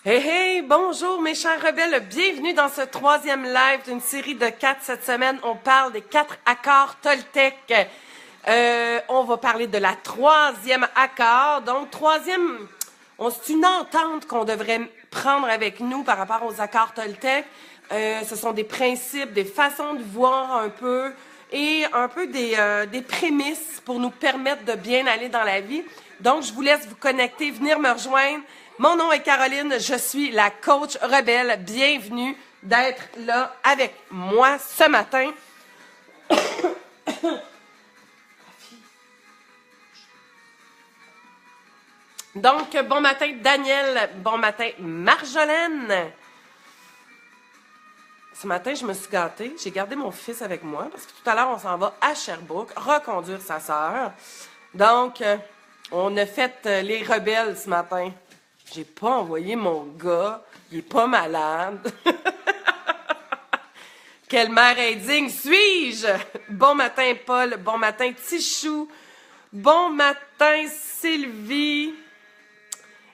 Hey hey, bonjour mes chers rebelles, bienvenue dans ce troisième live d'une série de 4 cette semaine. On parle des 4 accords Toltec. On va parler de la troisième accord. Donc troisième, c'est une entente qu'on devrait prendre avec nous par rapport aux accords Toltec. Ce sont des principes, des façons de voir un peu et un peu des prémices pour nous permettre de bien aller dans la vie. Donc je vous laisse vous connecter, venir me rejoindre. Mon nom est Caroline, je suis la coach rebelle. Bienvenue d'être là avec moi ce matin. Donc, bon matin Daniel, bon matin Marjolaine. Ce matin, je me suis gâtée. J'ai gardé mon fils avec moi parce que tout à l'heure, on s'en va à Sherbrooke reconduire sa sœur. Donc, on a fait les rebelles ce matin. J'ai pas envoyé mon gars. Il est pas malade. Quelle mère indigne suis-je? Bon matin, Paul. Bon matin, Tichou. Bon matin, Sylvie.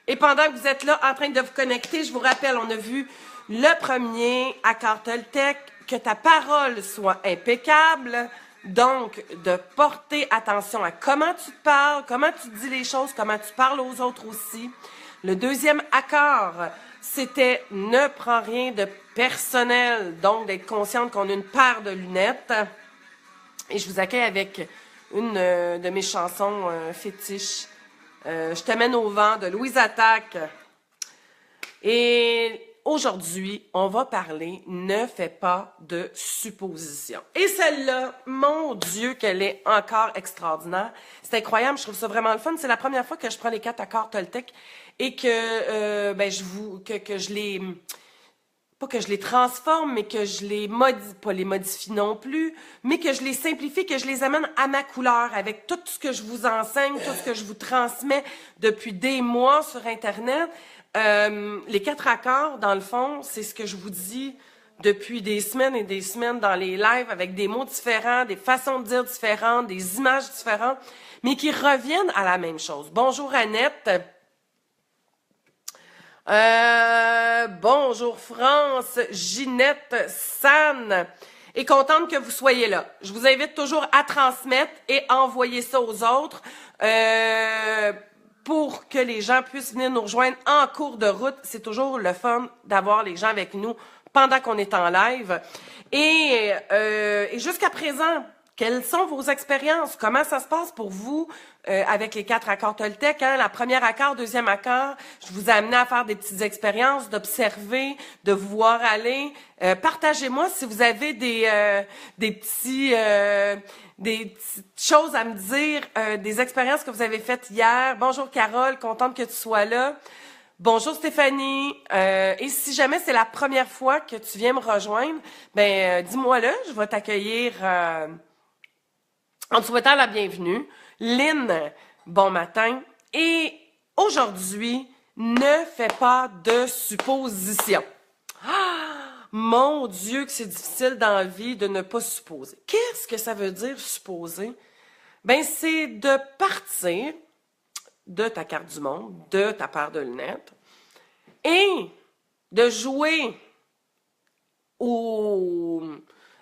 Et pendant que vous êtes là en train de vous connecter, je vous rappelle, on a vu le premier accord Toltec, que ta parole soit impeccable. Donc, de porter attention à comment tu te parles, comment tu dis les choses, comment tu parles aux autres aussi. Le deuxième accord, c'était ne prends rien de personnel. Donc, d'être consciente qu'on a une paire de lunettes. Et je vous accueille avec une de mes chansons fétiches. Je t'amène au vent de Louise Attaque. Et aujourd'hui, on va parler ne fais pas de suppositions. Et celle-là, mon Dieu, qu'elle est encore extraordinaire. C'est incroyable, je trouve ça vraiment le fun. C'est la première fois que je prends les 4 accords Toltec et que je les pas que je les transforme, mais que je les modifie, pas les modifie non plus, mais que je les simplifie, que je les amène à ma couleur avec tout ce que je vous enseigne, tout ce que je vous transmets depuis des mois sur Internet. Les 4 accords, dans le fond, c'est ce que je vous dis depuis des semaines et des semaines dans les lives avec des mots différents, des façons de dire différentes, des images différentes, mais qui reviennent à la même chose. Bonjour Annette. Bonjour France, Ginette, San. Et contente que vous soyez là. Je vous invite toujours à transmettre et envoyer ça aux autres pour que les gens puissent venir nous rejoindre en cours de route. C'est toujours le fun d'avoir les gens avec nous pendant qu'on est en live. Et jusqu'à présent, quelles sont vos expériences? Comment ça se passe pour vous avec les 4 accords Toltec? Hein? La première accord, deuxième accord, je vous ai amené à faire des petites expériences, d'observer, de vous voir aller. Partagez-moi si vous avez des petites choses à me dire, des expériences que vous avez faites hier. Bonjour Carole, contente que tu sois là. Bonjour Stéphanie. Et si jamais c'est la première fois que tu viens me rejoindre, dis-moi-le, je vais t'accueillir en te souhaitant la bienvenue. Lynn, bon matin. Et aujourd'hui, ne fais pas de suppositions. Mon Dieu que c'est difficile dans la vie de ne pas supposer. Qu'est-ce que ça veut dire supposer? C'est de partir de ta carte du monde, de ta paire de lunettes et de jouer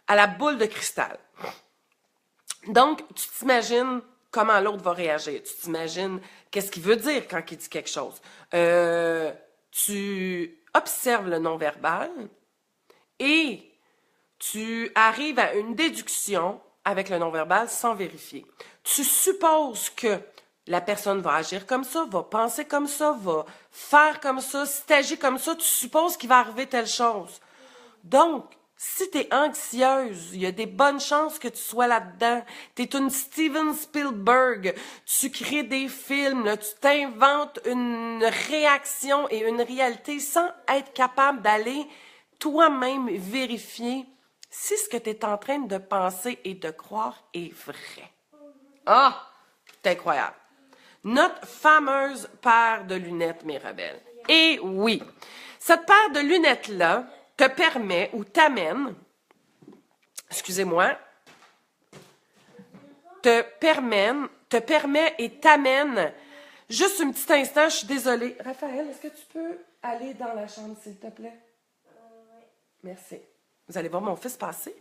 à la boule de cristal. Donc, tu t'imagines comment l'autre va réagir. Tu t'imagines qu'est-ce qu'il veut dire quand il dit quelque chose. Tu observes le non-verbal et tu arrives à une déduction avec le non-verbal sans vérifier. Tu supposes que la personne va agir comme ça, va penser comme ça, va faire comme ça. Si tu agis comme ça, tu supposes qu'il va arriver telle chose. Donc, si tu es anxieuse, il y a des bonnes chances que tu sois là-dedans. Tu es une Steven Spielberg, tu crées des films, là, tu t'inventes une réaction et une réalité sans être capable d'aller toi-même vérifier si ce que tu es en train de penser et de croire est vrai. Ah, c'est incroyable. Notre fameuse paire de lunettes, mes rebelles. Et oui, cette paire de lunettes-là te permet ou t'amène, excusez-moi, te permet et t'amène Juste un petit instant, je suis désolée. Raphaël, est-ce que tu peux aller dans la chambre, s'il te plaît? Oui. Merci. Vous allez voir mon fils passer.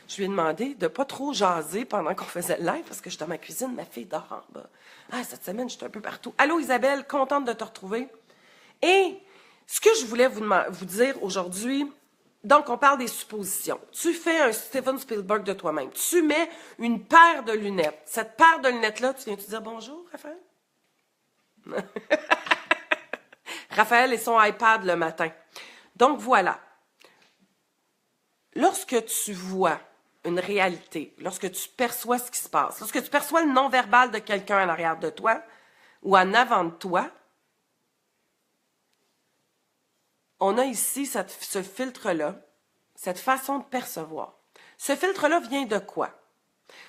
Je lui ai demandé de ne pas trop jaser pendant qu'on faisait le live parce que j'étais dans ma cuisine, ma fille dort en bas. Ah, cette semaine, j'étais un peu partout. Allô Isabelle, contente de te retrouver. Et ce que je voulais vous dire aujourd'hui, donc on parle des suppositions. Tu fais un Steven Spielberg de toi-même. Tu mets une paire de lunettes. Cette paire de lunettes-là, tu viens-tu dire bonjour, Raphaël? Raphaël et son iPad le matin. Donc voilà. Lorsque tu vois une réalité, lorsque tu perçois ce qui se passe, lorsque tu perçois le non-verbal de quelqu'un en arrière de toi ou en avant de toi, on a ici ce filtre-là, cette façon de percevoir. Ce filtre-là vient de quoi?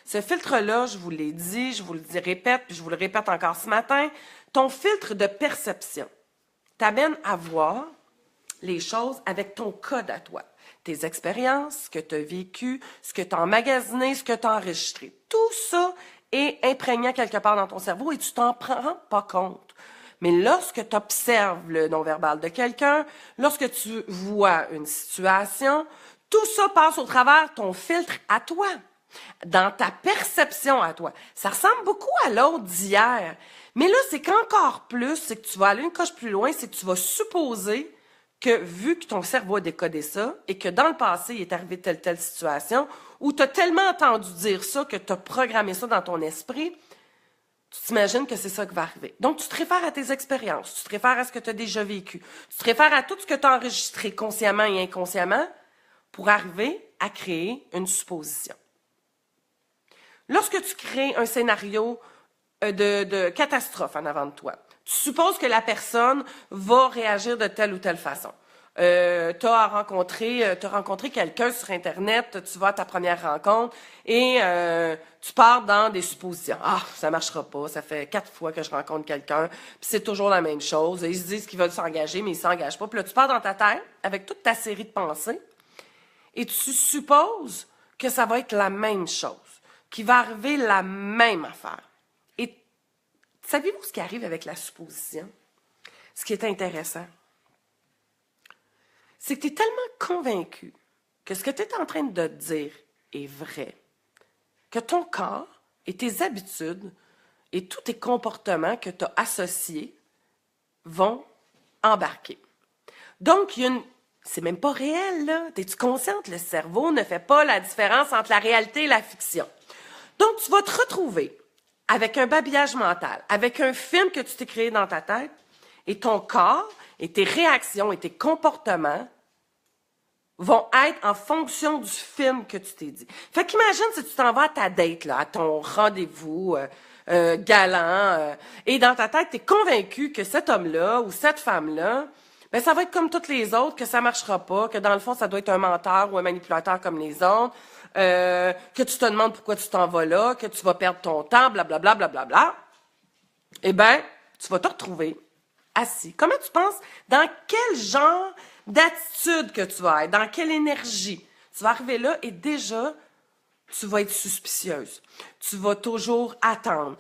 Ce filtre-là, je vous l'ai dit, je vous le répète, puis je vous le répète encore ce matin, ton filtre de perception t'amène à voir les choses avec ton code à toi. Tes expériences, ce que tu as vécu, ce que tu as emmagasiné, ce que tu as enregistré. Tout ça est imprégné quelque part dans ton cerveau et tu t'en rends pas compte. Mais lorsque tu observes le non-verbal de quelqu'un, lorsque tu vois une situation, tout ça passe au travers ton filtre à toi, dans ta perception à toi. Ça ressemble beaucoup à l'autre d'hier. Mais là, c'est qu'encore plus, c'est que tu vas aller une coche plus loin, c'est que tu vas supposer que vu que ton cerveau a décodé ça et que dans le passé, il est arrivé telle situation, ou tu as tellement entendu dire ça que tu as programmé ça dans ton esprit, tu t'imagines que c'est ça qui va arriver. Donc, tu te réfères à tes expériences, tu te réfères à ce que tu as déjà vécu, tu te réfères à tout ce que tu as enregistré consciemment et inconsciemment pour arriver à créer une supposition. Lorsque tu crées un scénario de catastrophe en avant de toi, tu supposes que la personne va réagir de telle ou telle façon. Tu as rencontré quelqu'un sur Internet, tu vas à ta première rencontre et tu pars dans des suppositions. Ah, ça marchera pas, ça fait 4 fois que je rencontre quelqu'un, puis c'est toujours la même chose. Ils se disent qu'ils veulent s'engager, mais ils s'engagent pas. Puis là, tu pars dans ta tête avec toute ta série de pensées et tu supposes que ça va être la même chose, qu'il va arriver la même affaire. Et savez-vous ce qui arrive avec la supposition? Ce qui est intéressant, c'est que tu es tellement convaincu que ce que tu es en train de te dire est vrai, que ton corps et tes habitudes et tous tes comportements que tu as associés vont embarquer. Donc, c'est même pas réel, là. Es-tu consciente? Le cerveau ne fait pas la différence entre la réalité et la fiction. Donc, tu vas te retrouver avec un babillage mental, avec un film que tu t'es créé dans ta tête, et ton corps et tes réactions et tes comportements vont être en fonction du film que tu t'es dit. Fait qu'imagine si tu t'en vas à ta date, là, à ton rendez-vous galant, et dans ta tête, tu es convaincu que cet homme-là ou cette femme-là, ben ça va être comme toutes les autres, que ça marchera pas, que dans le fond, ça doit être un menteur ou un manipulateur comme les autres, que tu te demandes pourquoi tu t'en vas là, que tu vas perdre ton temps, blablabla, blablabla. Eh bien, tu vas te retrouver assis. Comment tu penses? Dans quel genre d'attitude que tu vas être? Dans quelle énergie? Tu vas arriver là et déjà, tu vas être suspicieuse. Tu vas toujours attendre.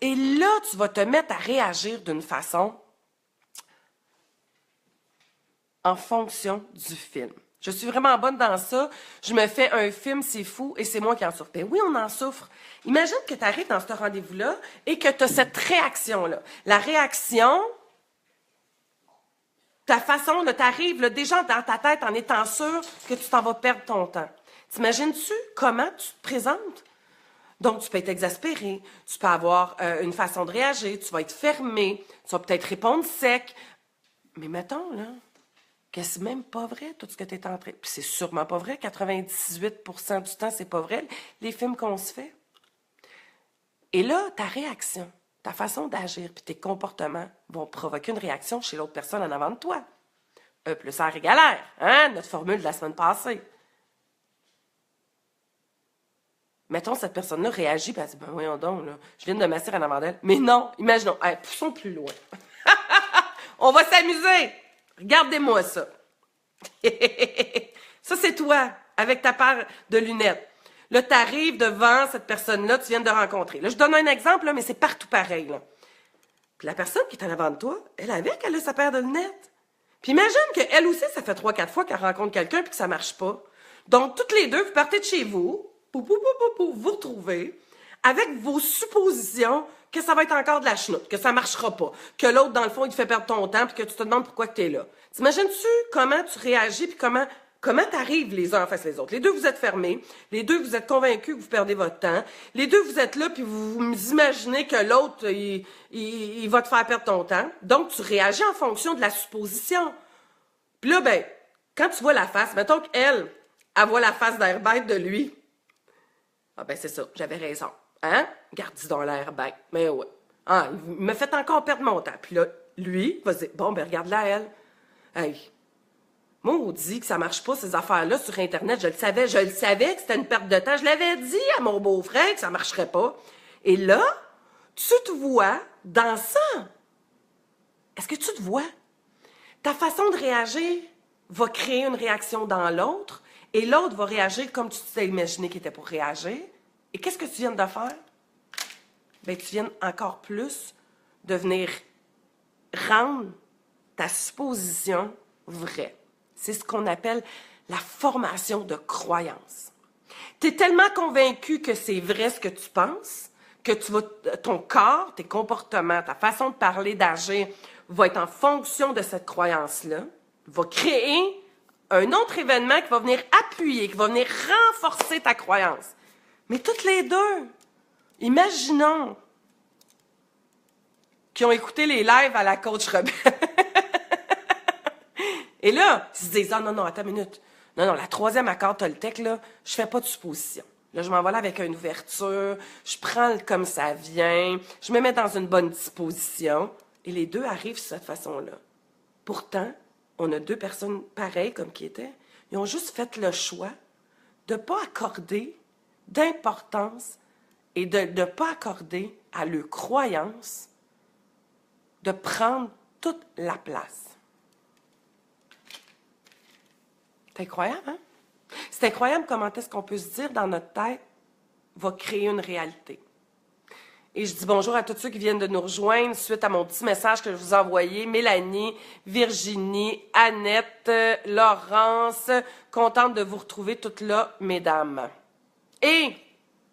Et là, tu vas te mettre à réagir d'une façon en fonction du film. Je suis vraiment bonne dans ça. Je me fais un film, c'est fou, et c'est moi qui en souffre. Ben oui, on en souffre. Imagine que tu arrives dans ce rendez-vous-là et que tu as cette réaction-là. La réaction, ta façon, tu arrives déjà dans ta tête en étant sûr que tu t'en vas perdre ton temps. T'imagines-tu comment tu te présentes? Donc, tu peux être exaspéré, tu peux avoir une façon de réagir, tu vas être fermé, tu vas peut-être répondre sec. Mais mettons, là, que c'est même pas vrai, tout ce que tu es en train... Puis c'est sûrement pas vrai, 98% du temps, c'est pas vrai, les films qu'on se fait. Et là, ta réaction, ta façon d'agir, puis tes comportements vont provoquer une réaction chez l'autre personne en avant de toi. E plus R égale R, hein? Notre formule de la semaine passée. Mettons, cette personne-là réagit, puis elle dit, ben voyons donc, là, je viens de m'asseoir en avant d'elle. Mais non, imaginons, poussons plus loin. On va s'amuser! Regardez-moi ça. Ça, c'est toi, avec ta paire de lunettes. Là, tu arrives devant cette personne-là, tu viens de rencontrer. Là, je donne un exemple, là, mais c'est partout pareil. Là. Puis la personne qui est en avant de toi, elle avec, elle a sa paire de lunettes. Puis imagine qu'elle aussi, ça fait 3-4 fois qu'elle rencontre quelqu'un puis que ça marche pas. Donc, toutes les deux, vous partez de chez vous, vous retrouvez, avec vos suppositions que ça va être encore de la chenoute, que ça marchera pas, que l'autre, dans le fond, il te fait perdre ton temps puis que tu te demandes pourquoi tu es là. T'imagines-tu comment tu réagis puis comment t'arrives les uns en face les autres? Les deux, vous êtes fermés. Les deux, vous êtes convaincus que vous perdez votre temps. Les deux, vous êtes là, puis vous imaginez que l'autre, il va te faire perdre ton temps. Donc, tu réagis en fonction de la supposition. Puis là, ben, quand tu vois la face, mettons qu'elle, elle voit la face d'air bête de lui. Ah ben, c'est ça, j'avais raison. Hein? Garde-y donc l'air bête. Mais ouais. Ah, il me fait encore perdre mon temps. Puis là, lui, va se dire, bon, ben, regarde-la, elle. Hey, maudit que ça marche pas, ces affaires-là, sur Internet. Je le savais que c'était une perte de temps. Je l'avais dit à mon beau-frère que ça marcherait pas. Et là, tu te vois dans ça. Est-ce que tu te vois? Ta façon de réagir va créer une réaction dans l'autre et l'autre va réagir comme tu t'es imaginé qu'il était pour réagir. Et qu'est-ce que tu viens de faire? Ben, tu viens encore plus de venir rendre ta supposition vraie. C'est ce qu'on appelle la formation de croyance. Tu es tellement convaincu que c'est vrai ce que tu penses, que ton corps, tes comportements, ta façon de parler, d'agir va être en fonction de cette croyance-là, va créer un autre événement qui va venir appuyer, qui va venir renforcer ta croyance. Mais toutes les deux, imaginons qui ont écouté les lives à la coach Rebelle. Et là, ils se disent, ah non, attends une minute. Non, la troisième accord Toltec, là, je fais pas de supposition. Là, je m'en vais là avec une ouverture, je prends comme ça vient, je me mets dans une bonne disposition. Et les deux arrivent de cette façon-là. Pourtant, on a deux personnes pareilles comme qui étaient. Ils ont juste fait le choix de ne pas accorder d'importance et de ne pas accorder à leur croyance de prendre toute la place. C'est incroyable, hein? C'est incroyable comment est-ce qu'on peut se dire dans notre tête va créer une réalité. Et je dis bonjour à tous ceux qui viennent de nous rejoindre suite à mon petit message que je vous ai envoyé. Mélanie, Virginie, Annette, Laurence, contente de vous retrouver toutes là, mesdames. Et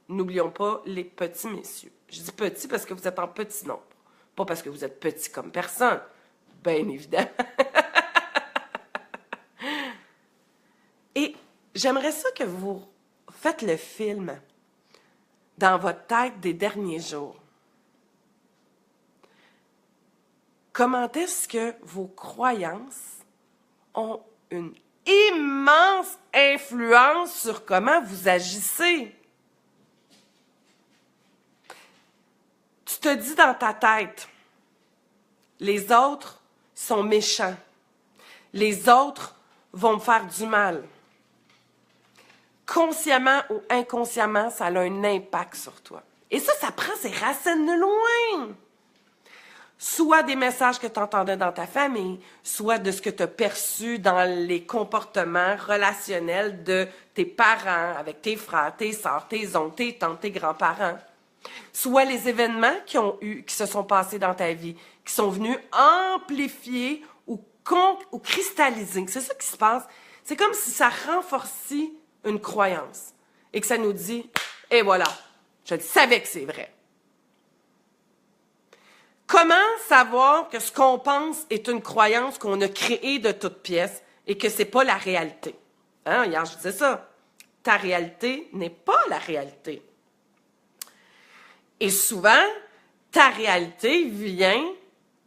n'oublions pas les petits messieurs. Je dis petits parce que vous êtes en petit nombre. Pas parce que vous êtes petits comme personne. Bien évidemment. Et j'aimerais ça que vous faites le film dans votre tête des derniers jours. Comment est-ce que vos croyances ont une immense influence sur comment vous agissez? Tu te dis dans ta tête, les autres sont méchants. Les autres vont me faire du mal. Consciemment ou inconsciemment, ça a un impact sur toi. Et ça prend ses racines de loin. Soit des messages que tu entendais dans ta famille, soit de ce que tu as perçu dans les comportements relationnels de tes parents, avec tes frères, tes sœurs, tes oncles, tes tantes, tes grands-parents. Soit les événements qui se sont passés dans ta vie, qui sont venus amplifier ou cristalliser. C'est ça qui se passe. C'est comme si ça renforçait une croyance et que ça nous dit « Et voilà, je le savais que c'est vrai ». Comment savoir que ce qu'on pense est une croyance qu'on a créée de toutes pièces et que c'est pas la réalité? Hein? Hier, je disais ça. Ta réalité n'est pas la réalité. Et souvent, ta réalité vient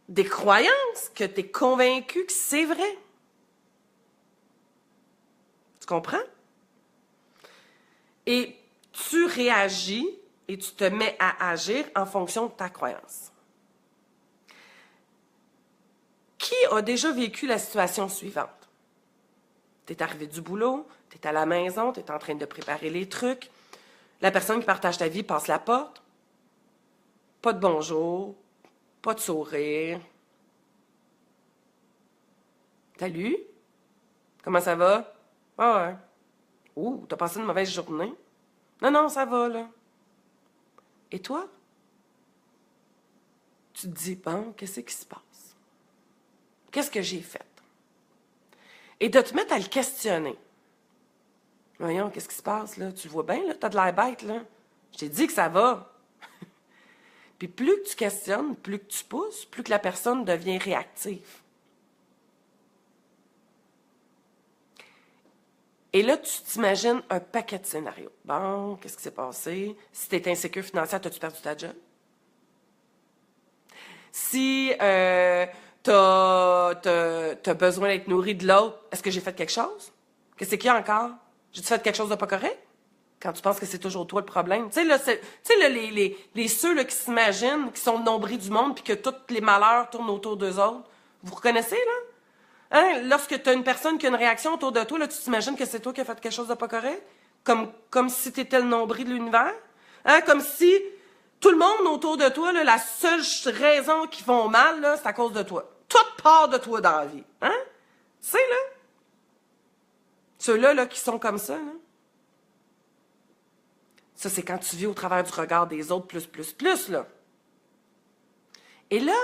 des croyances que tu es convaincu que c'est vrai. Tu comprends? Et tu réagis et tu te mets à agir en fonction de ta croyance. Qui a déjà vécu la situation suivante? Tu es arrivé du boulot, tu es à la maison, tu es en train de préparer les trucs. La personne qui partage ta vie passe la porte. Pas de bonjour, pas de sourire. Salut, comment ça va? Ah ouais. Ouh, t'as passé une mauvaise journée? Non, ça va, là. Et toi? tu te dis, bon, qu'est-ce qui se passe? Qu'est-ce que j'ai fait? Et de te mettre à le questionner. Voyons, qu'est-ce qui se passe, là? Tu vois bien, là, t'as de l'air bête, là. Je t'ai dit que ça va. Puis plus que tu questionnes, plus que tu pousses, plus que la personne devient réactive. Et là, tu t'imagines un paquet de scénarios. Bon, qu'est-ce qui s'est passé? Si tu es insécure financière, as-tu perdu ta job? Si tu as besoin d'être nourri de l'autre, est-ce que j'ai fait quelque chose? Qu'est-ce qu'il y a encore? J'ai-tu fait quelque chose de pas correct? Quand tu penses que c'est toujours toi le problème. Tu sais, là, ceux là, qui s'imaginent, qui sont le nombril du monde, puis que tous les malheurs tournent autour d'eux autres. Vous reconnaissez, là? Hein? Lorsque tu as une personne qui a une réaction autour de toi, là, tu t'imagines que c'est toi qui as fait quelque chose de pas correct? Comme si tu étais le nombril de l'univers? Hein? Comme si tout le monde autour de toi, là, la seule raison qu'ils font mal, là, c'est à cause de toi. Tout part de toi dans la vie. Hein? Tu sais, là? Ceux-là là, qui sont comme ça, là. Ça, c'est quand tu vis au travers du regard des autres, plus, là. Et là,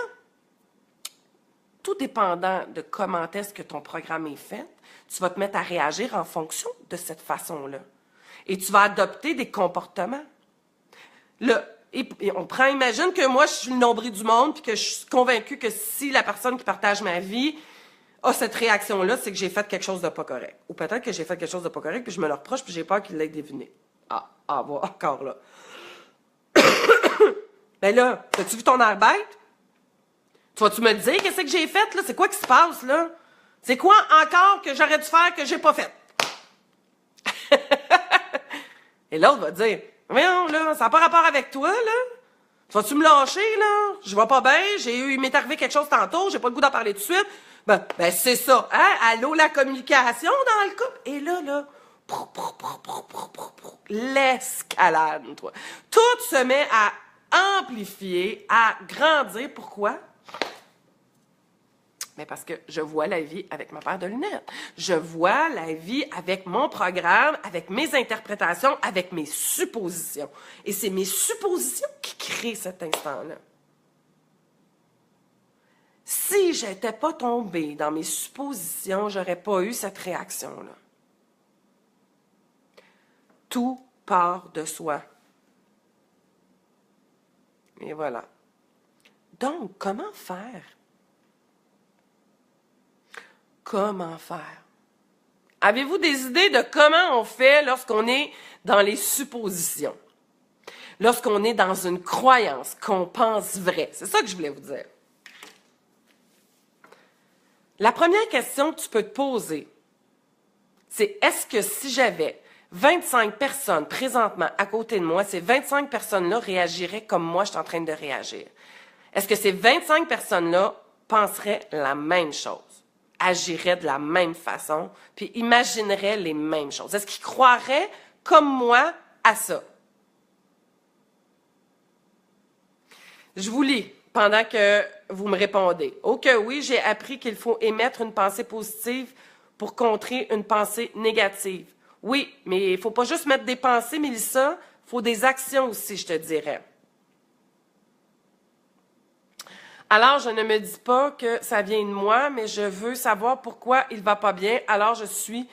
tout dépendant de comment est-ce que ton programme est fait, tu vas te mettre à réagir en fonction de cette façon-là. Et tu vas adopter des comportements. Là, et imagine que moi, je suis le nombril du monde, puis que je suis convaincue que si la personne qui partage ma vie a cette réaction-là, c'est que j'ai fait quelque chose de pas correct. Ou peut-être que j'ai fait quelque chose de pas correct, puis je me le reproche, puis j'ai peur qu'il l'ait deviné. Voilà, encore là. Ben là, as-tu vu ton air bête? Tu vas-tu me dire qu'est-ce que j'ai fait, là? C'est quoi qui se passe, là? C'est quoi encore que j'aurais dû faire que j'ai pas fait? Et l'autre va dire, voyons, là, ça n'a pas rapport avec toi, là? Tu vas-tu me lâcher, là? Je vais pas bien, il m'est arrivé quelque chose tantôt, j'ai pas le goût d'en parler tout de suite. Ben c'est ça, hein? Allô, la communication dans le couple? Et là, l'escalade, toi. Tout se met à amplifier, à grandir. Pourquoi? Mais parce que je vois la vie avec ma paire de lunettes. Je vois la vie avec mon programme, avec mes interprétations, avec mes suppositions. Et c'est mes suppositions qui créent cet instant-là. Si je n'étais pas tombée dans mes suppositions, je n'aurais pas eu cette réaction-là. Tout part de soi. Et voilà. Donc, comment faire? Comment faire? Avez-vous des idées de comment on fait lorsqu'on est dans les suppositions? Lorsqu'on est dans une croyance qu'on pense vraie? C'est ça que je voulais vous dire. La première question que tu peux te poser, c'est est-ce que si j'avais 25 personnes présentement à côté de moi, ces 25 personnes-là réagiraient comme moi je suis en train de réagir? Est-ce que ces 25 personnes-là penseraient la même chose, agiraient de la même façon, puis imagineraient les mêmes choses? Est-ce qu'ils croiraient comme moi à ça? Je vous lis pendant que vous me répondez. Oh que oui, j'ai appris qu'il faut émettre une pensée positive pour contrer une pensée négative. Oui, mais il ne faut pas juste mettre des pensées, Mélissa, il faut des actions aussi, je te dirais. Alors, je ne me dis pas que ça vient de moi, mais je veux savoir pourquoi il ne va pas bien. Alors, je suis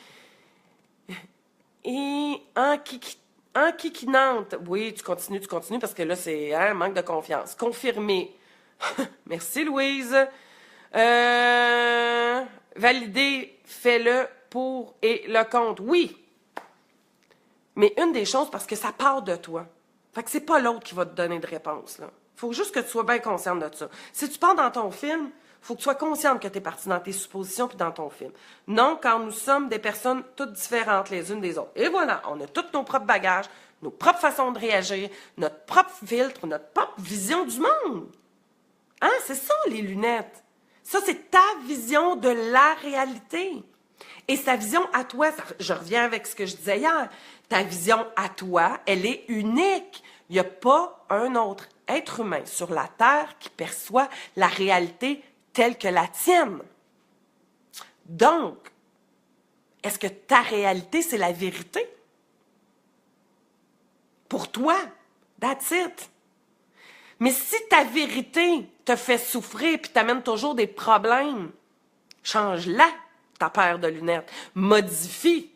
enquiquinante. Oui, tu continues, parce que là, c'est un manque de confiance. Confirmé. Merci, Louise. Valider, fais-le pour et le contre. Oui. Mais une des choses, parce que ça part de toi. Fait que c'est pas l'autre qui va te donner de réponse, là. Faut juste que tu sois bien consciente de ça. Si tu pars dans ton film, faut que tu sois consciente que tu es parti dans tes suppositions puis dans ton film. Non, quand nous sommes des personnes toutes différentes les unes des autres. Et voilà, on a tous nos propres bagages, nos propres façons de réagir, notre propre filtre, notre propre vision du monde. Hein? C'est ça, les lunettes. Ça, c'est ta vision de la réalité. Et sa vision à toi, je reviens avec ce que je disais hier, ta vision à toi, elle est unique. Il n'y a pas un autre être humain sur la Terre qui perçoit la réalité telle que la tienne. Donc, est-ce que ta réalité, c'est la vérité? Pour toi, that's it. Mais si ta vérité te fait souffrir puis t'amène toujours des problèmes. Change-la, ta paire de lunettes. Modifie.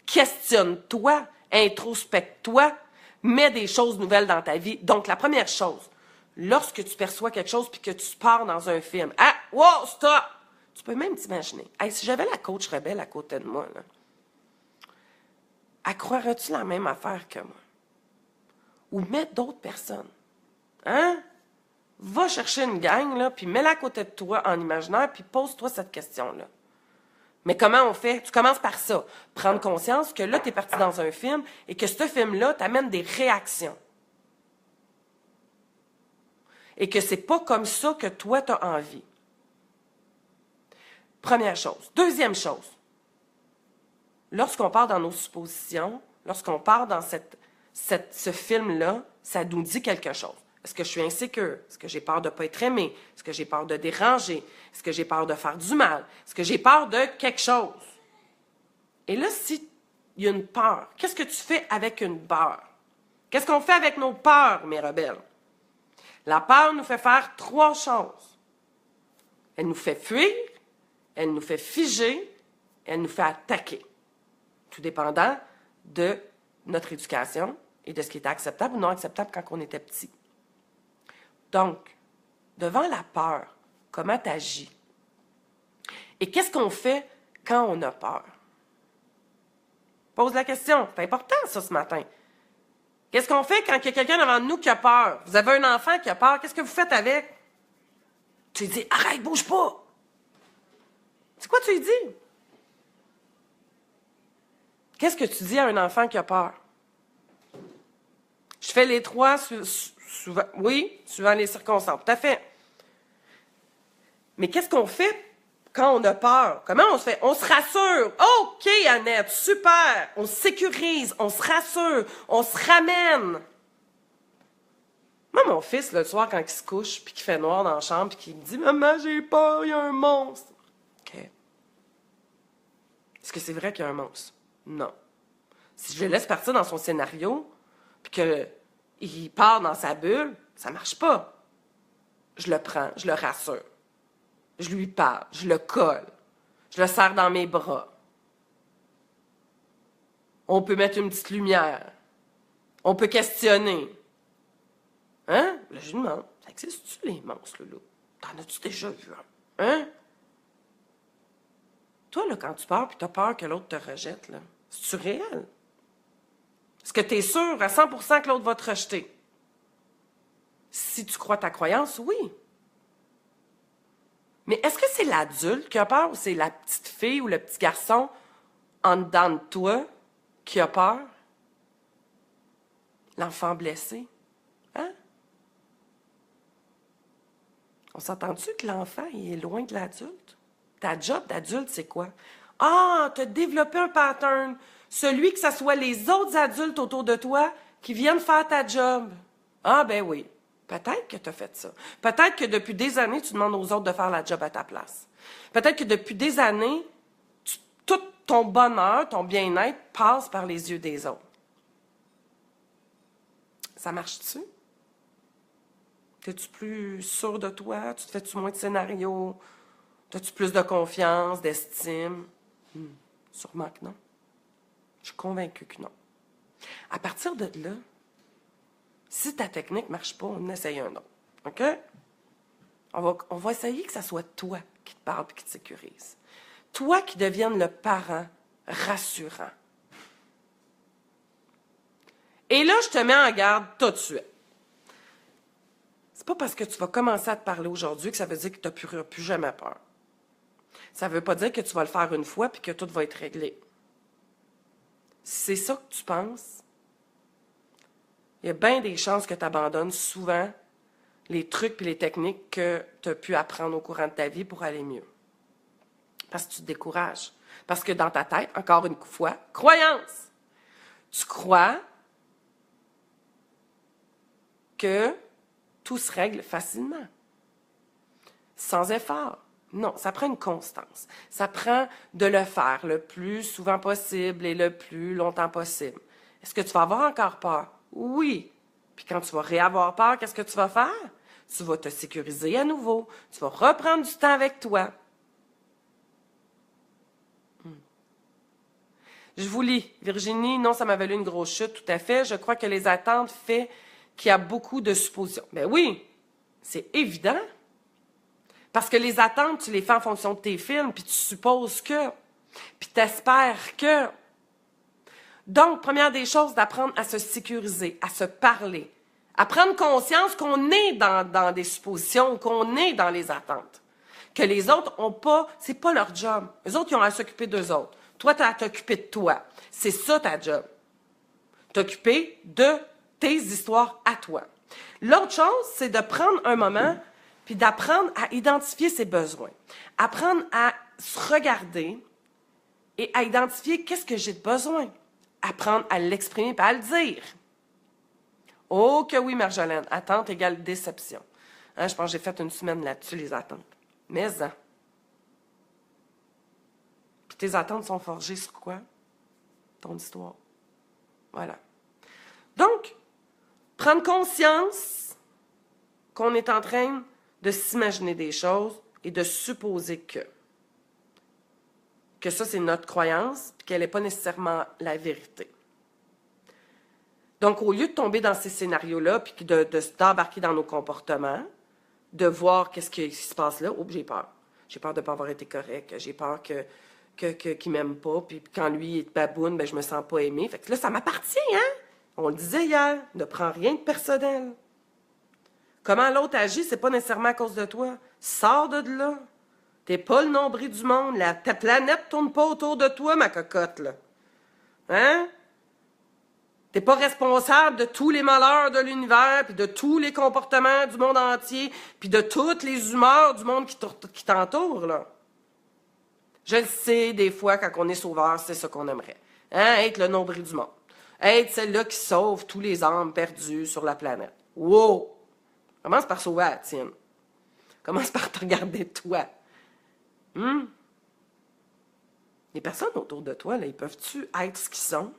Questionne-toi. Introspecte-toi. Mets des choses nouvelles dans ta vie. Donc, la première chose, lorsque tu perçois quelque chose puis que tu pars dans un film, ah, wow, stop! Tu peux même t'imaginer. Hey, si j'avais la coach rebelle à côté de moi, là, elle croirait-tu la même affaire que moi? Ou mettre d'autres personnes? Hein? Va chercher une gang, là, puis mets-la à côté de toi en imaginaire, puis pose-toi cette question-là. Mais comment on fait? Tu commences par ça. Prendre conscience que là, tu es parti dans un film et que ce film-là t'amène des réactions. Et que c'est pas comme ça que toi, tu as envie. Première chose. Deuxième chose. Lorsqu'on part dans nos suppositions, lorsqu'on part dans ce film-là, ça nous dit quelque chose. Est-ce que je suis insécure? Est-ce que j'ai peur de ne pas être aimée? Est-ce que j'ai peur de déranger? Est-ce que j'ai peur de faire du mal? Est-ce que j'ai peur de quelque chose? Et là, s'il y a une peur, qu'est-ce que tu fais avec une peur? Qu'est-ce qu'on fait avec nos peurs, mes rebelles? La peur nous fait faire 3 choses. Elle nous fait fuir, elle nous fait figer, elle nous fait attaquer. Tout dépendant de notre éducation et de ce qui était acceptable ou non acceptable quand on était petit. Donc, devant la peur, comment tu agis? Et qu'est-ce qu'on fait quand on a peur? Pose la question. C'est important, ça, ce matin. Qu'est-ce qu'on fait quand il y a quelqu'un devant nous qui a peur? Vous avez un enfant qui a peur, qu'est-ce que vous faites avec? Tu lui dis, arrête, bouge pas. C'est quoi tu lui dis? Qu'est-ce que tu dis à un enfant qui a peur? Je fais les 3 souvent, oui, suivant les circonstances, tout à fait. Mais qu'est-ce qu'on fait quand on a peur? Comment on se fait? On se rassure. OK, Annette, super. On se sécurise, on se rassure, on se ramène. Moi, mon fils, le soir, quand il se couche, puis qu'il fait noir dans la chambre, puis qu'il me dit « Maman, j'ai peur, il y a un monstre. » OK. Est-ce que c'est vrai qu'il y a un monstre? Non. Si je le laisse partir dans son scénario, puis qu'il part dans sa bulle, ça marche pas. Je le prends, je le rassure. Je lui parle, je le colle. Je le serre dans mes bras. On peut mettre une petite lumière. On peut questionner. Hein? Là, je lui demande, ça existe-tu les monstres, Loulou? T'en as-tu déjà vu un? Hein? Toi, là, quand tu pars puis t'as peur que l'autre te rejette, là, c'est-tu réel? Est-ce que tu es sûr à 100% que l'autre va te rejeter? Si tu crois ta croyance, oui. Mais est-ce que c'est l'adulte qui a peur ou c'est la petite fille ou le petit garçon en dedans de toi qui a peur? L'enfant blessé? Hein? On s'entend-tu que l'enfant, il est loin de l'adulte? Ta job d'adulte, c'est quoi? Ah, tu as développé un pattern. Celui que ce soit les autres adultes autour de toi qui viennent faire ta job. Ah, ben oui. Peut-être que tu as fait ça. Peut-être que depuis des années, tu demandes aux autres de faire la job à ta place. Peut-être que depuis des années, tout ton bonheur, ton bien-être passe par les yeux des autres. Ça marche-tu? T'es-tu plus sûr de toi? Tu te fais-tu moins de scénarios? As-tu plus de confiance, d'estime? Sûrement que non. Je suis convaincue que non. À partir de là, si ta technique ne marche pas, on essaye un autre. OK? On va essayer que ça soit toi qui te parle et qui te sécurise. Toi qui deviennes le parent rassurant. Et là, je te mets en garde tout de suite. C'est pas parce que tu vas commencer à te parler aujourd'hui que ça veut dire que tu n'as plus jamais peur. Ça ne veut pas dire que tu vas le faire une fois et que tout va être réglé. Si c'est ça que tu penses, il y a bien des chances que tu abandonnes souvent les trucs et les techniques que tu as pu apprendre au courant de ta vie pour aller mieux. Parce que tu te décourages. Parce que dans ta tête, encore une fois, croyance. Tu crois que tout se règle facilement, sans effort. Non, ça prend une constance. Ça prend de le faire le plus souvent possible et le plus longtemps possible. Est-ce que tu vas avoir encore peur? Oui. Puis quand tu vas réavoir peur, qu'est-ce que tu vas faire? Tu vas te sécuriser à nouveau. Tu vas reprendre du temps avec toi. Je vous lis. Virginie, non, ça m'a valu une grosse chute, tout à fait. Je crois que les attentes fait qu'il y a beaucoup de suppositions. Ben oui, c'est évident. Parce que les attentes, tu les fais en fonction de tes films, puis tu supposes que, puis tu espères que. Donc, première des choses, d'apprendre à se sécuriser, à se parler, à prendre conscience qu'on est dans des suppositions, qu'on est dans les attentes. Que les autres ont pas, c'est pas leur job. Les autres, ils ont à s'occuper d'eux autres. Toi, tu as à t'occuper de toi. C'est ça ta job. T'occuper de tes histoires à toi. L'autre chose, c'est de prendre un moment puis d'apprendre à identifier ses besoins. Apprendre à se regarder et à identifier qu'est-ce que j'ai de besoin. Apprendre à l'exprimer et à le dire. Oh que oui, Marjolaine. Attente égale déception. Hein, je pense que j'ai fait une semaine là-dessus, les attentes. Mais, hein. Puis tes attentes sont forgées sur quoi? Ton histoire. Voilà. Donc, prendre conscience qu'on est en train de s'imaginer des choses et de supposer que ça, c'est notre croyance, puis qu'elle n'est pas nécessairement la vérité. Donc, au lieu de tomber dans ces scénarios-là, puis d'embarquer dans nos comportements, de voir qu'est-ce qui se passe là, oh, j'ai peur. J'ai peur de ne pas avoir été correct, j'ai peur qu'il ne m'aime pas, puis quand lui est baboune, ben, je me sens pas aimée. Fait que là, ça m'appartient, hein? On le disait hier, ne prends rien de personnel. Comment l'autre agit, c'est pas nécessairement à cause de toi. Sors de là. T'es pas le nombril du monde. Ta planète tourne pas autour de toi, ma cocotte, là. Hein? T'es pas responsable de tous les malheurs de l'univers, puis de tous les comportements du monde entier, puis de toutes les humeurs du monde qui t'entoure, là. Je le sais, des fois, quand on est sauveur, c'est ça qu'on aimerait. Hein? Être le nombril du monde. Être celle-là qui sauve tous les âmes perdues sur la planète. Wow! Commence par sauver la tienne. Commence par te regarder toi. Les personnes autour de toi, là, ils peuvent-tu être ce qu'ils sont?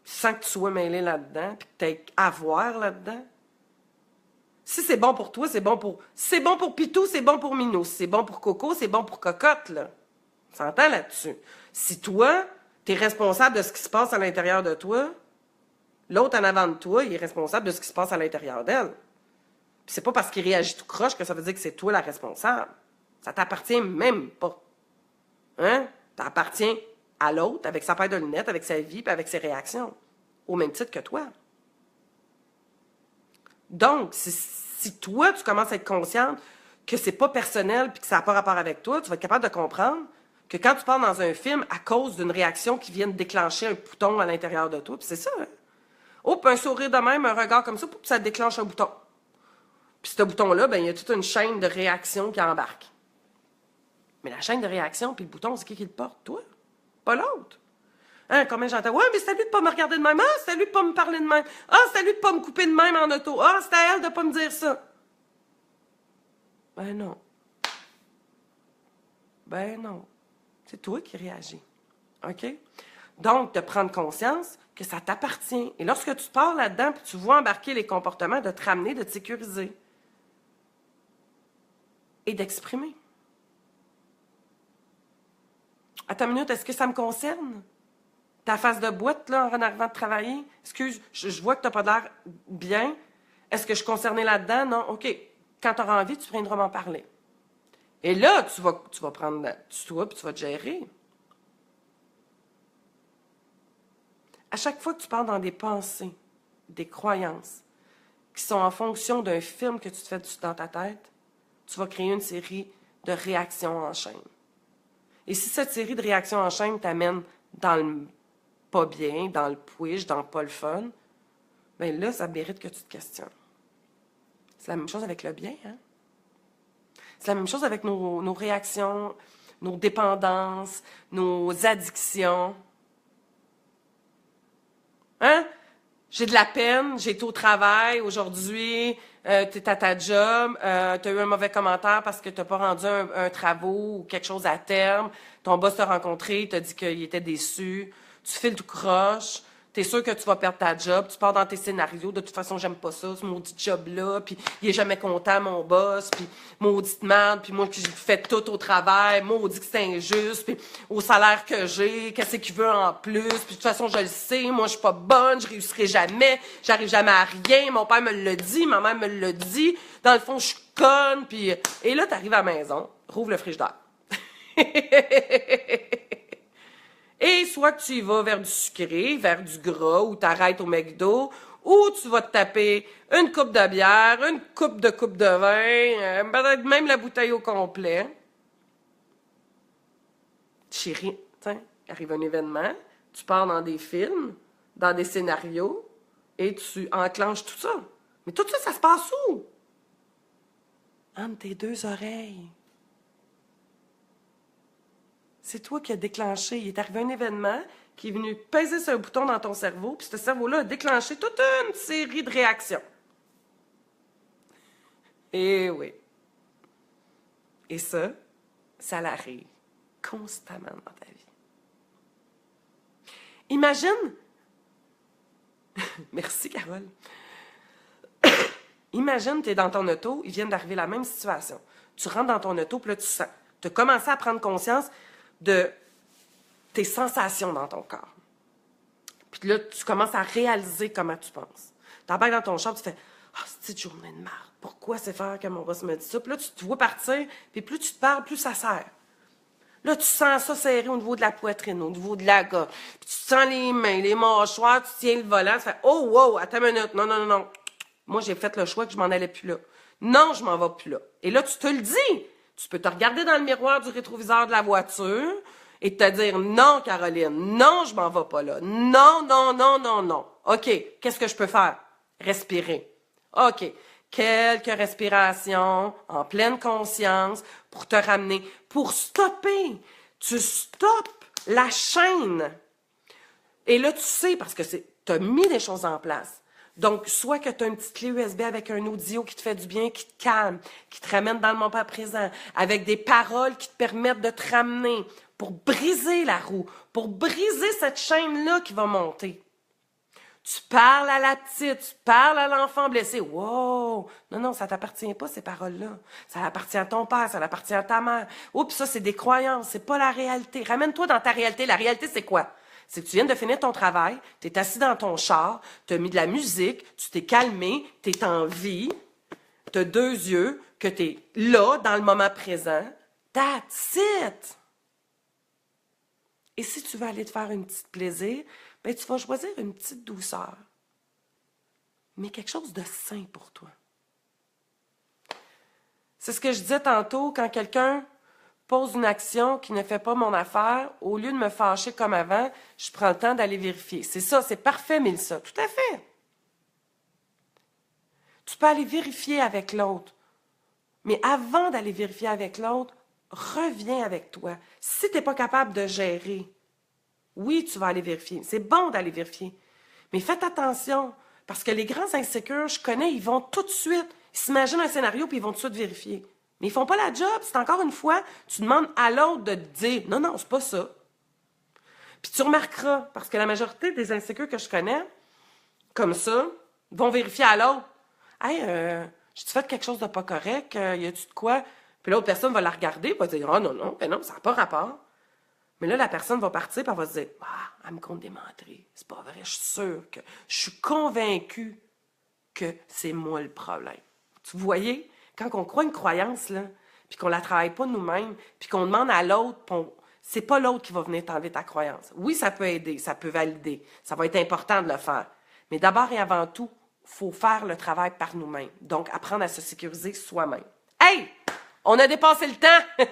Sans que tu sois mêlé là-dedans, puis que tu aies à voir là-dedans? Si c'est bon pour toi, c'est bon pour... C'est bon pour Pitou, c'est bon pour Minou. Si c'est bon pour Coco, c'est bon pour Cocotte, là. On s'entend là-dessus. Si toi, tu es responsable de ce qui se passe à l'intérieur de toi, l'autre en avant de toi, il est responsable de ce qui se passe à l'intérieur d'elle. Puis c'est pas parce qu'il réagit tout croche que ça veut dire que c'est toi la responsable. Ça t'appartient même pas. Hein? Ça appartient à l'autre, avec sa paire de lunettes, avec sa vie, puis avec ses réactions. Au même titre que toi. Donc, si toi, tu commences à être consciente que c'est pas personnel puis que ça n'a pas rapport avec toi, tu vas être capable de comprendre que quand tu parles dans un film à cause d'une réaction qui vient de déclencher un bouton à l'intérieur de toi, puis c'est ça, hein? Oh, puis un sourire de même, un regard comme ça, puis ça déclenche un bouton. Puis ce bouton-là, ben, il y a toute une chaîne de réactions qui embarque. Mais la chaîne de réaction puis le bouton, c'est qui le porte? Toi? Pas l'autre. Hein, combien j'entends? Ouais, mais c'est à lui de pas me regarder de même. Ah, c'est à lui de pas me parler de même. Ah, c'est à lui de pas me couper de même en auto. Ah, c'est à elle de pas me dire ça. Ben non. Ben non. C'est toi qui réagis. OK? Donc, de prendre conscience que ça t'appartient. Et lorsque tu pars là-dedans puis tu vois embarquer les comportements, de te ramener, de te sécuriser. Et d'exprimer. Attends une minute, est-ce que ça me concerne? Ta face de boîte, là, en arrivant de travailler? Excuse, je vois que tu n'as pas l'air bien. Est-ce que je suis concernée là-dedans? Non? OK. Quand tu auras envie, tu viendras m'en parler. Et là, tu vas prendre toi puis tu vas te gérer. À chaque fois que tu pars dans des pensées, des croyances, qui sont en fonction d'un film que tu te fais dans ta tête, tu vas créer une série de réactions en chaîne. Et si cette série de réactions en chaîne t'amène dans le pas bien, dans le push, dans le pas le fun, bien là, ça mérite que tu te questionnes. C'est la même chose avec le bien, hein? C'est la même chose avec nos réactions, nos dépendances, nos addictions. Hein? J'ai de la peine, j'ai été au travail aujourd'hui, tu es à ta job, tu as eu un mauvais commentaire parce que tu n'as pas rendu un travaux ou quelque chose à terme, ton boss t'a rencontré, t'a dit qu'il était déçu, tu files tout croche, T'es sûr que tu vas perdre ta job, tu pars dans tes scénarios, de toute façon, j'aime pas ça, ce maudit job-là, puis il est jamais content, mon boss, puis maudite merde, puis moi, que j'ai fait tout au travail, maudit que c'est injuste, puis au salaire que j'ai, qu'est-ce qu'il veut en plus, puis de toute façon, je le sais, moi, je suis pas bonne, je réussirai jamais, j'arrive jamais à rien, mon père me l'a dit, ma mère me l'a dit, dans le fond, je suis conne, puis... Et là, t'arrives à la maison, rouvre le frigidaire. Et soit que tu y vas vers du sucré, vers du gras, ou t'arrêtes au McDo, ou tu vas te taper une coupe de bière, une coupe de vin, peut-être même la bouteille au complet. Chérie, tiens, arrive un événement, tu pars dans des films, dans des scénarios, et tu enclenches tout ça. Mais tout ça, ça se passe où? Entre tes deux oreilles. C'est toi qui as déclenché. Il est arrivé un événement qui est venu peser sur un bouton dans ton cerveau, puis ce cerveau-là a déclenché toute une série de réactions. Eh oui. Et ça l'arrive constamment dans ta vie. Imagine... Merci, Carole. Imagine, tu es dans ton auto, ils viennent d'arriver la même situation. Tu rentres dans ton auto, puis là, tu as commencé à prendre conscience de tes sensations dans ton corps. Puis là, tu commences à réaliser comment tu penses. Tu embarques dans ton char, tu fais « Ah, c'est une journée de marde. Pourquoi c'est faire que mon boss me dit ça? » Puis là, tu te vois partir, puis plus tu te parles, plus ça sert. Là, tu sens ça serré au niveau de la poitrine, au niveau de la gorge. Puis tu sens les mains, les mâchoires, tu tiens le volant, tu fais « Oh, wow, attends une minute. Non, non, non, non. Moi, j'ai fait le choix que je m'en allais plus là. Non, je m'en vais plus là. » Et là, tu te le dis. Tu peux te regarder dans le miroir du rétroviseur de la voiture et te dire « Non, Caroline, non, je m'en vais pas là. Non, non, non, non, non. OK, qu'est-ce que je peux faire? Respirer. OK, quelques respirations en pleine conscience pour te ramener, pour stopper. Tu stoppes la chaîne. Et là, tu sais, parce que tu as mis des choses en place. Donc, soit que tu as une petite clé USB avec un audio qui te fait du bien, qui te calme, qui te ramène dans le moment présent, avec des paroles qui te permettent de te ramener pour briser la roue, pour briser cette chaîne-là qui va monter. Tu parles à la petite, tu parles à l'enfant blessé. Wow! Non, non, ça t'appartient pas, ces paroles-là. Ça appartient à ton père, ça appartient à ta mère. Oups, ça, c'est des croyances, c'est pas la réalité. Ramène-toi dans ta réalité. La réalité, c'est quoi? C'est que tu viens de finir ton travail, tu es assis dans ton char, tu as mis de la musique, tu t'es calmé, tu es en vie, tu as deux yeux, que tu es là, dans le moment présent. That's it! Et si tu veux aller te faire un petit plaisir, ben tu vas choisir une petite douceur. Mais quelque chose de sain pour toi. C'est ce que je disais tantôt, quand quelqu'un pose une action qui ne fait pas mon affaire, au lieu de me fâcher comme avant, je prends le temps d'aller vérifier. C'est ça, c'est parfait, Mélissa. Tout à fait. Tu peux aller vérifier avec l'autre. Mais avant d'aller vérifier avec l'autre, reviens avec toi. Si tu n'es pas capable de gérer, oui, tu vas aller vérifier. C'est bon d'aller vérifier. Mais faites attention, parce que les grands insécures, je connais, ils vont tout de suite, ils s'imaginent un scénario puis ils vont tout de suite vérifier. Mais ils font pas la job. C'est encore une fois, tu demandes à l'autre de te dire « Non, non, c'est pas ça. » Puis tu remarqueras, parce que la majorité des insécures que je connais, comme ça, vont vérifier à l'autre. « Hey, j'ai-tu fait quelque chose de pas correct? Y a-tu de quoi? » Puis l'autre personne va la regarder et va dire « Oh non, non, ben non, ça n'a pas rapport. » Mais là, la personne va partir et elle va se dire « Ah, elle me compte des menteries. C'est pas vrai, je suis sûre que... Je suis convaincue que c'est moi le problème. » Tu voyez? Quand on croit une croyance, là, puis qu'on la travaille pas nous-mêmes, puis qu'on demande à l'autre, c'est pas l'autre qui va venir t'enlever ta croyance. Oui, ça peut aider, ça peut valider, ça va être important de le faire. Mais d'abord et avant tout, il faut faire le travail par nous-mêmes. Donc, apprendre à se sécuriser soi-même. Hey! On a dépassé le temps!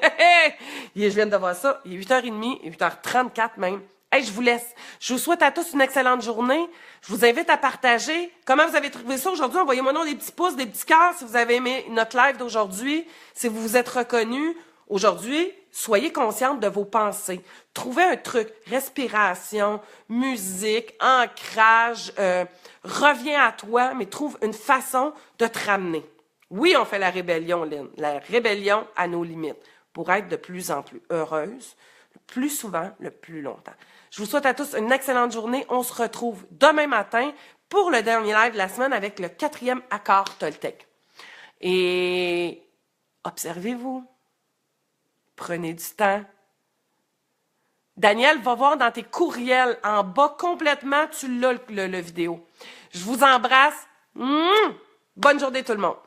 Je viens de voir ça. Il est 8h30, 8h34 même. Hey, je vous laisse. Je vous souhaite à tous une excellente journée. Je vous invite à partager. Comment vous avez trouvé ça aujourd'hui? Envoyez-moi donc des petits pouces, des petits cœurs si vous avez aimé notre live d'aujourd'hui, si vous vous êtes reconnus. Aujourd'hui, soyez consciente de vos pensées. Trouvez un truc. Respiration, musique, ancrage, reviens à toi, mais trouve une façon de te ramener. Oui, on fait la rébellion, Lynn. La rébellion à nos limites pour être de plus en plus heureuse, le plus souvent, le plus longtemps. Je vous souhaite à tous une excellente journée. On se retrouve demain matin pour le dernier live de la semaine avec le 4e accord Toltec. Et observez-vous. Prenez du temps. Daniel, va voir dans tes courriels en bas complètement, tu l'as le vidéo. Je vous embrasse. Bonne journée tout le monde.